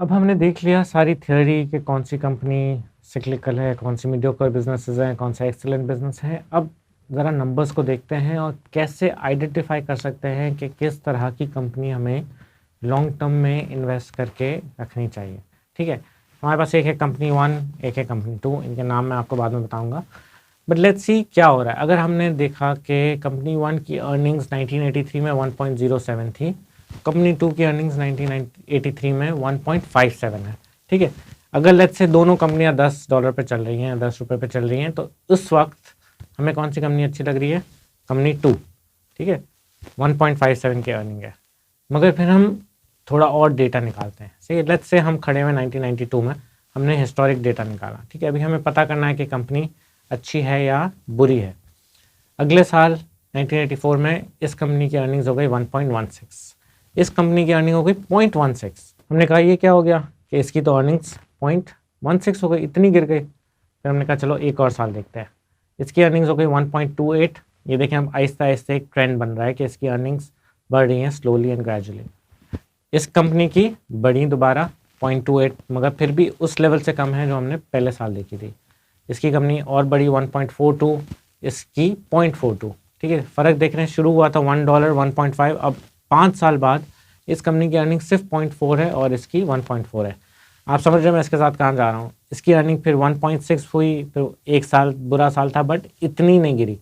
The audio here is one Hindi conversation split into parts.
अब हमने देख लिया सारी थ्योरी कि कौन सी कंपनी सिक्लिकल है, कौन सी मीडियोकर बिजनेसेस हैं, कौन सा एक्सीलेंट बिजनेस है। अब ज़रा नंबर्स को देखते हैं और कैसे आइडेंटिफाई कर सकते हैं कि किस तरह की कंपनी हमें लॉन्ग टर्म में इन्वेस्ट करके रखनी चाहिए। ठीक है, हमारे पास एक है कंपनी 1, एक है कंपनी 2, इनके नाम मैं आपको बाद में बताऊंगा। बट लेट्स सी क्या हो रहा है। अगर हमने देखा कि कंपनी 1 की अर्निंग्स 1983 में 1.07 थी, कंपनी 2 की अर्निंग्स 1983 में 1.57 है। ठीक है, अगर लेट्स से दोनों कंपनियां $10 पे चल रही हैं, ₹10 पे चल रही हैं, तो उस वक्त हमें कौन सी कंपनी अच्छी लग रही है? कंपनी 2। ठीक है, 1.57 की अर्निंग है। मगर फिर हम थोड़ा और डेटा निकालते हैं। सही, लेट्स से हम खड़े हुए 1992 में, हमने हिस्टोरिक डेटा निकाला। ठीक है, अभी हमें पता करना है कि कंपनी अच्छी है या बुरी है। अगले साल 1984 में इस कंपनी की अर्निंग्स हो गई 1.16, इस कंपनी की अर्निंग हो गई 0.16। हमने कहा ये क्या हो गया कि इसकी तो अर्निंग्स 0.16 हो गई, इतनी गिर गई। फिर हमने कहा चलो एक और साल देखते हैं। इसकी अर्निंग्स हो गई 1.28। ये देखें, अब आहिस्ता आहिस्ता एक ट्रेंड बन रहा है कि इसकी अर्निंग्स बढ़ रही हैं स्लोली एंड ग्रेजुअली। इस कंपनी की बढ़ी दोबारा 0.28, मगर फिर भी उस लेवल से कम है जो हमने पहले साल देखी थी। इसकी कंपनी और बड़ी 1.42, इसकी 0.42। ठीक है, फ़र्क देख रहे हैं, शुरू हुआ था $1, 1.5, अब 5 साल बाद इस कंपनी की अर्निंग सिर्फ 0.4 है और इसकी 1.4 है। आप समझ रहे हैं मैं इसके साथ कहाँ जा रहा हूँ। इसकी अर्निंग फिर 1.6 हुई, फिर एक साल बुरा साल था बट इतनी नहीं गिरी,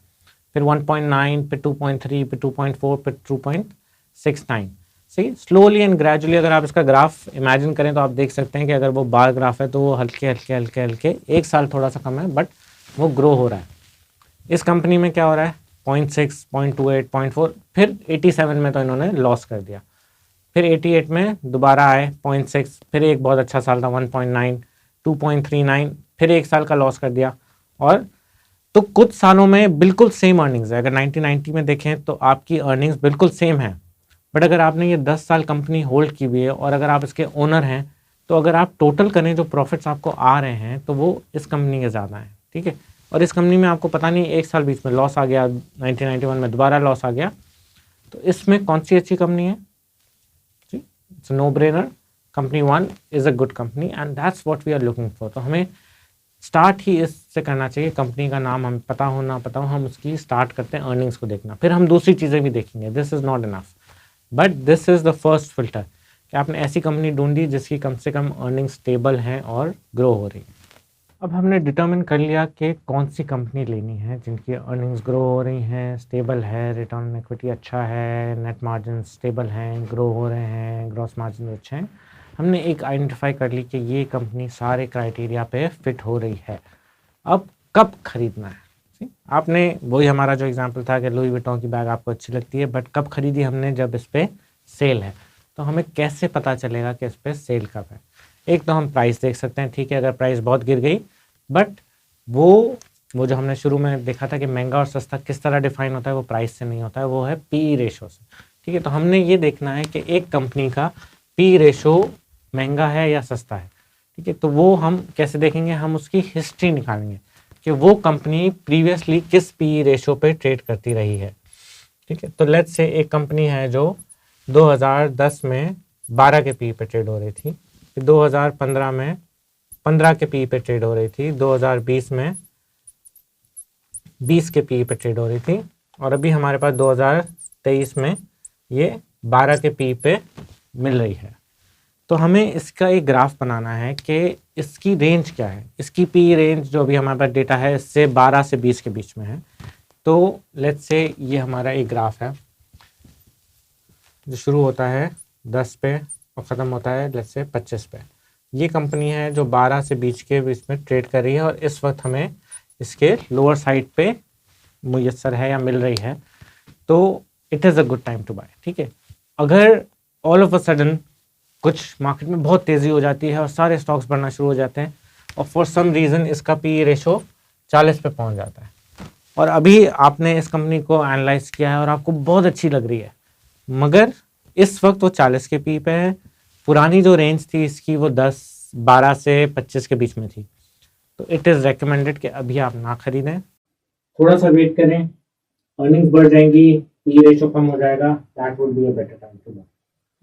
फिर 1.9, फिर 2.3, फिर 2.4, फिर 2.69। सही, स्लोली एंड ग्रेजुअली अगर आप इसका ग्राफ इमेजिन करें तो आप देख सकते हैं कि अगर वो बार ग्राफ है तो वो हल्के हल्के हल्के हल्के, एक साल थोड़ा सा कम है बट वो ग्रो हो रहा है। इस कंपनी में क्या हो रहा है? 0.6, 0.28, 0.4, फिर 87 में तो इन्होंने लॉस कर दिया, फिर 88 में दोबारा आए 0.6, फिर एक बहुत अच्छा साल था 1.9, 2.39, फिर एक साल का लॉस कर दिया। और तो कुछ सालों में बिल्कुल सेम अर्निंग्स है। अगर 1990 में देखें तो आपकी अर्निंग्स बिल्कुल सेम है, बट अगर आपने ये 10 साल कंपनी होल्ड की हुई है और अगर आप इसके ओनर हैं, तो अगर आप टोटल करें जो प्रॉफिट्स आपको आ रहे हैं तो वो इस कंपनी के ज़्यादा हैं। ठीक है, और इस कंपनी में आपको पता नहीं एक साल बीच में लॉस आ गया, 1991 में दोबारा लॉस आ गया, तो इसमें कौन सी अच्छी कंपनी है? It's no brainer, company 1 is a good company and that's what we are looking for. तो हमें स्टार्ट ही इससे करना चाहिए, कंपनी का नाम हमें पता हो ना पता हो, हम उसकी स्टार्ट करते हैं अर्निंग्स को देखना, फिर हम दूसरी चीज़ें भी देखेंगे। This is not enough, but this is the first filter कि आपने ऐसी कंपनी ढूंढी जिसकी कम से कम अर्निंग स्टेबल है और ग्रो हो रही है। अब हमने डिटर्मिन कर लिया कि कौन सी कंपनी लेनी है जिनकी अर्निंग्स ग्रो हो रही हैं, स्टेबल है, रिटर्न ऑन इक्विटी अच्छा है, नेट मार्जिन स्टेबल हैं, ग्रो हो रहे हैं, ग्रॉस मार्जिन अच्छे हैं। हमने एक आइडेंटिफाई कर ली कि ये कंपनी सारे क्राइटेरिया पे फिट हो रही है। अब कब खरीदना है? आपने वही हमारा जो एग्जांपल था कि लुई विटॉन की बैग आपको अच्छी लगती है, बट कब खरीदी हमने? जब इस पर सेल है। तो हमें कैसे पता चलेगा कि इस पर सेल कब है? एक तो हम प्राइस देख सकते हैं। ठीक है, अगर प्राइस बहुत गिर गई, बट वो जो हमने शुरू में देखा था कि महंगा और सस्ता किस तरह डिफाइन होता है, वो प्राइस से नहीं होता है, वो है पी रेशो से। ठीक है, तो हमने ये देखना है कि एक कंपनी का पी रेशो महंगा है या सस्ता है। ठीक है, तो वो हम कैसे देखेंगे? हम उसकी हिस्ट्री निकालेंगे कि वो कंपनी प्रीवियसली किस पी रेशो पे ट्रेड करती रही है। ठीक है, तो लेट्स से एक कंपनी है जो 2010 में 12 के पी पे ट्रेड हो रही थी, फिर 2015 में 15 के पी पे ट्रेड हो रही थी, 2020 में 20 के पी पे ट्रेड हो रही थी, और अभी हमारे पास 2023 में ये 12 के पी पे मिल रही है। तो हमें इसका एक ग्राफ बनाना है कि इसकी रेंज क्या है। इसकी पी रेंज जो अभी हमारे पास डेटा है इससे 12 से 20 के बीच में है। तो लेट्स से ये हमारा एक ग्राफ है जो शुरू होता है 10 पे और ख़त्म होता है लेट्स से 25 पे। ये कंपनी है जो 12 से 20 के बीच में ट्रेड कर रही है और इस वक्त हमें इसके लोअर साइड पे मुयस्सर है या मिल रही है, तो it is a good time to buy. ठीक है, अगर ऑल ऑफ अ सडन कुछ मार्केट में बहुत तेज़ी हो जाती है और सारे स्टॉक्स बढ़ना शुरू हो जाते हैं और फॉर सम रीज़न इसका पी रेशो 40 पे पहुंच जाता है और अभी आपने इस कंपनी को एनालाइज किया है और आपको बहुत अच्छी लग रही है, मगर इस वक्त वो 40 के पी पे है, पुरानी जो रेंज थी इसकी वो 12 से 25 के बीच में थी, तो इट इज़ रेकमेंडेड कि अभी आप ना खरीदें, थोड़ा सा वेट करें, अर्निंग्स बढ़ जाएंगी, पी रेशो कम हो जाएगा, that would be a better time to buy.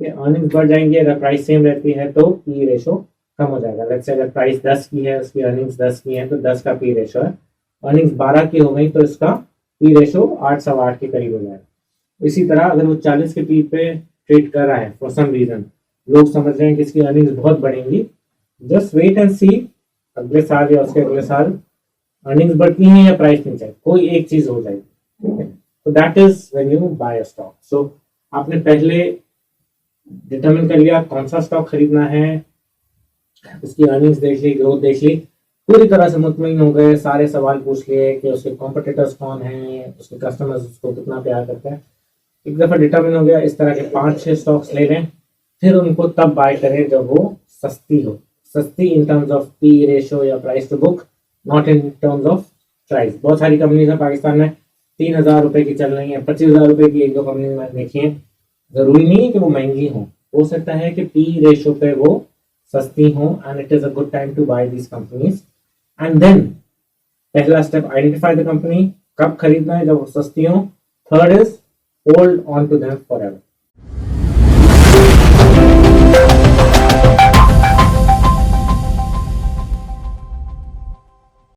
कि अर्निंग्स बढ़ जाएंगी, अगर प्राइस सेम रहती है तो पी रेशो कम हो जाएगा। लेट्स से अगर प्राइस 10 की है, उसकी अर्निंग्स 10 की है, तो 10 का पी रेशो है। अर्निंग्स 12 की हो गई तो इसका पी रेशो 8 सवा 8 के करीब हो जाएगा। इसी तरह अगर वो 40 के पी पे ट्रेड कर रहा है फॉर सम रीजन, लोग समझ रहे हैं कि इसकी अर्निंग्स बहुत बढ़ेंगी, जस्ट वेट एंड सी अगले साल या उसके अगले साल अर्निंग्स बढ़ती हैं या प्राइस नीचे, कोई एक चीज हो जाएगी। तो that is when you buy a stock. So आपने पहले डिटरमिन कर लिया कौन सा स्टॉक खरीदना है, उसकी अर्निंग्स देख ली, ग्रोथ देख ली, पूरी तरह से मुतमईन हो गए, सारे सवाल पूछ लिए कि उसके कॉम्पिटिटर्स कौन हैं, उसके कस्टमर्स उसको कितना प्यार करते हैं, एक दफा डिटरमिन हो गया, इस तरह के 5-6 स्टॉक्स ले लें, फिर उनको तब बाय करें जब वो सस्ती हो। सस्ती in terms of P ratio या price to book, not in terms of price. बहुत सारी कंपनीज है पाकिस्तान में 3,000 रुपए की चल रही है, 25,000 रुपए की एक दो कंपनी में देखी है। जरूरी नहीं है कि वो महंगी हो सकता है कि पी रेशो पे वो सस्ती हो, and it is a good time to buy these companies. And then पहला स्टेप आइडेंटिफाई द कंपनी, कब खरीदना है, जब वो सस्ती हो। Third is hold on to them forever.